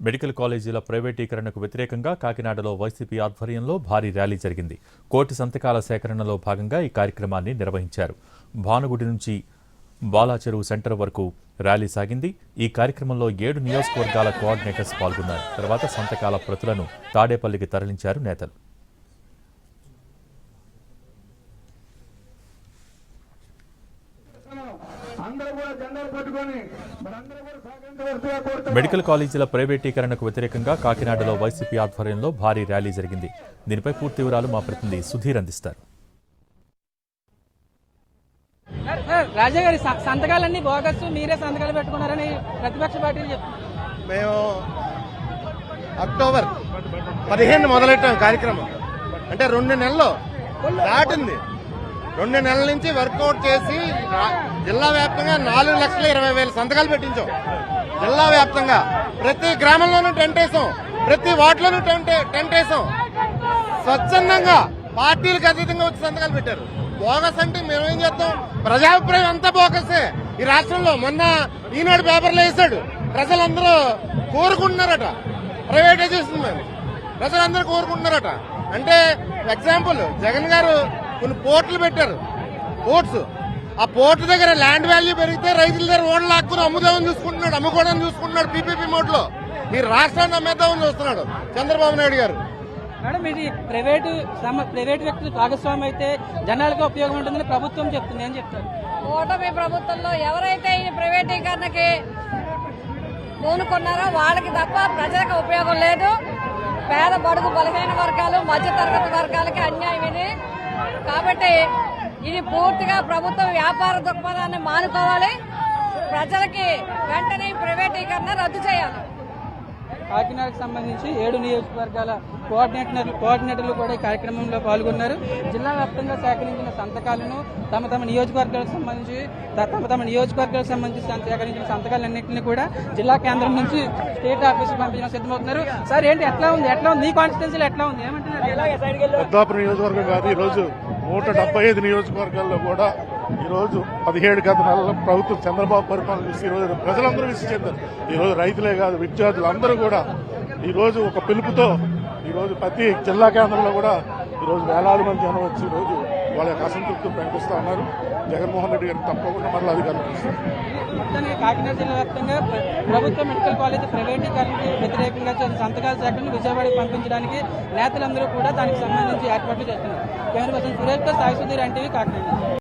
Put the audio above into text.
Medical కాలేజీల ప్రైవేటీకరణకు వ్యతిరేకంగా కాకినాడలో వైసీపీ ఆధ్వర్యంలో భారీ ర్యాలీ జరిగింది. కోటి సంతకాల సేకరణలో భాగంగా ఈ కార్యక్రమాన్ని నిర్వహించారు. భానుగుడి నుంచి బాలాచెరువు సెంటర్ వరకు ర్యాలీ సాగింది. ఈ కార్యక్రమంలో 7 నియోజకవర్గాల కోఆర్డినేటర్స్ పాల్గొన్నారు. తర్వాత సంతకాల ప్రతులను తాడేపల్లికి తరలించారు నేతలు. మెడికల్ కాలేజీల ప్రైవేటీకరణకు వ్యతిరేకంగా కాకినాడలో వైసీపీ ఆధ్వర్యంలో భారీ ర్యాలీ జరిగింది. దీనిపై పూర్తి వివరాలు మా ప్రతినిధి సుధీర్ అందిస్తారు. రాజా గారి సంతకాలన్నీ బోగస్, మీరే సంతకాలు పెట్టుకున్నారని ప్రతిపక్ష పార్టీలు చెప్తున్నారు. మేము అక్టోబర్ 15 మొదలెట్టాం కార్యక్రమం. అంటే 2 నెలలు దాటింది. 2 నెలల నుంచి వర్కౌట్ చేసి జిల్లా వ్యాప్తంగా 4,20,000 సంతకాలు పెట్టించాం. జిల్లా వ్యాప్తంగా ప్రతి గ్రామంలోనూ టెంట్ వేసాం, ప్రతి వార్డులోనూ టెంట్ వేసాం. స్వచ్ఛందంగా పార్టీలకు అతీతంగా వచ్చి సంతకాలు పెట్టారు. బోగస్ అంటే మేమేం చేస్తాం? ప్రజాభిప్రాయం అంతా బోగసే ఈ రాష్ట్రంలో. మొన్న ఈనాడు పేపర్లో వేశాడు. ప్రజలందరూ కోరుకుంటున్నారట ప్రైవేటైజేషన్ మీద. ప్రజలందరూ కోరుకుంటున్నారట. అంటే ఎగ్జాంపుల్ జగన్ గారు కొన్ని పోర్టులు పెట్టారు, పోర్ట్స్. ఆ పోర్టు దగ్గర ల్యాండ్ వాల్యూ పెరిగితే రైతుల దగ్గర ఓట్లు లాక్కుని అమ్ముకోవడం చూసుకుంటున్నాడు పీపీపీ మోడ్ లో. ఈ రాష్ట్రాన్ని అమ్మేద్దామని చూస్తున్నాడు చంద్రబాబు నాయుడు గారు. మేడం, ఇది ప్రైవేట్ వ్యక్తులు భాగస్వామి అయితే జనాలకు ఉపయోగం ఉంటుందని ప్రభుత్వం చెప్తుంది. ఏం చెప్తారు? ఓటమి ప్రభుత్వంలో ఎవరైతే ఈ ప్రైవేటీకరణకి పూనుకున్నారో వాళ్ళకి తప్ప ప్రజలకు ఉపయోగం లేదు. పేద బడుగు బలహీన వర్గాలు, మధ్యతరగతి వర్గాలకి అన్యాయం ఇది. కాబట్టి ఇది పూర్తిగా ప్రభుత్వం వ్యాపార దృక్పథాన్ని మానుకోవాలి. ప్రజలకి వెంటనే ప్రైవేటీకరణ రద్దు చేయాలి. కాకినాడకు సంబంధించి 7 నియోజకవర్గాల కోఆర్డినేటర్లు కూడా ఈ కార్యక్రమంలో పాల్గొన్నారు. జిల్లా వ్యాప్తంగా సేకరించిన సంతకాలను తమ నియోజకవర్గాలకు సంబంధించి సేకరించిన సంతకాలన్నింటినీ కూడా జిల్లా కేంద్రం నుంచి స్టేట్ ఆఫీస్కి పంపించడం సిద్ధమవుతున్నారు. సార్, ఏంటి ఎట్లా ఉంది నీ కాన్స్టిట్యున్సీలో ఎట్లా ఉంది? ఏమంటున్నారు? పెద్దాపురం నియోజకవర్గం కాదు, ఈరోజు 175 నియోజకవర్గాల్లో కూడా ఈరోజు 17 గత నెలల ప్రభుత్వం చంద్రబాబు పరిపాలన చూసి ఈరోజు ప్రజలందరూ విసిగి చెందారు. ఈరోజు రైతులే కాదు, విద్యార్థులు అందరూ కూడా ఈరోజు ఒక పిలుపుతో ఈరోజు ప్రతి జిల్లా కేంద్రంలో కూడా ఈరోజు వేలాది మంది జనం వచ్చి ఈరోజు వాళ్ళ యొక్క అసంతృప్తిని ప్రకటిస్తూ ఉన్నారు. జగన్మోహన్ రెడ్డి గారిని తప్పకుండా మరలా అధికారులు మొత్తానికి కాకినాడ జిల్లా వ్యాప్తంగా ప్రభుత్వ మెడికల్ కాలేజ్ ప్రైవేటీకరణకు వ్యతిరేకంగా సంతకాల సేకరణ విజయవాడకు పంపించడానికి నేతలందరూ కూడా దానికి సంబంధించి ఏర్పాట్లు చేస్తున్నారు. కెమెరా పర్సన్ సురేష్ తో సాయి సుధీర్, ఎన్టీవీ, కాకినాడ.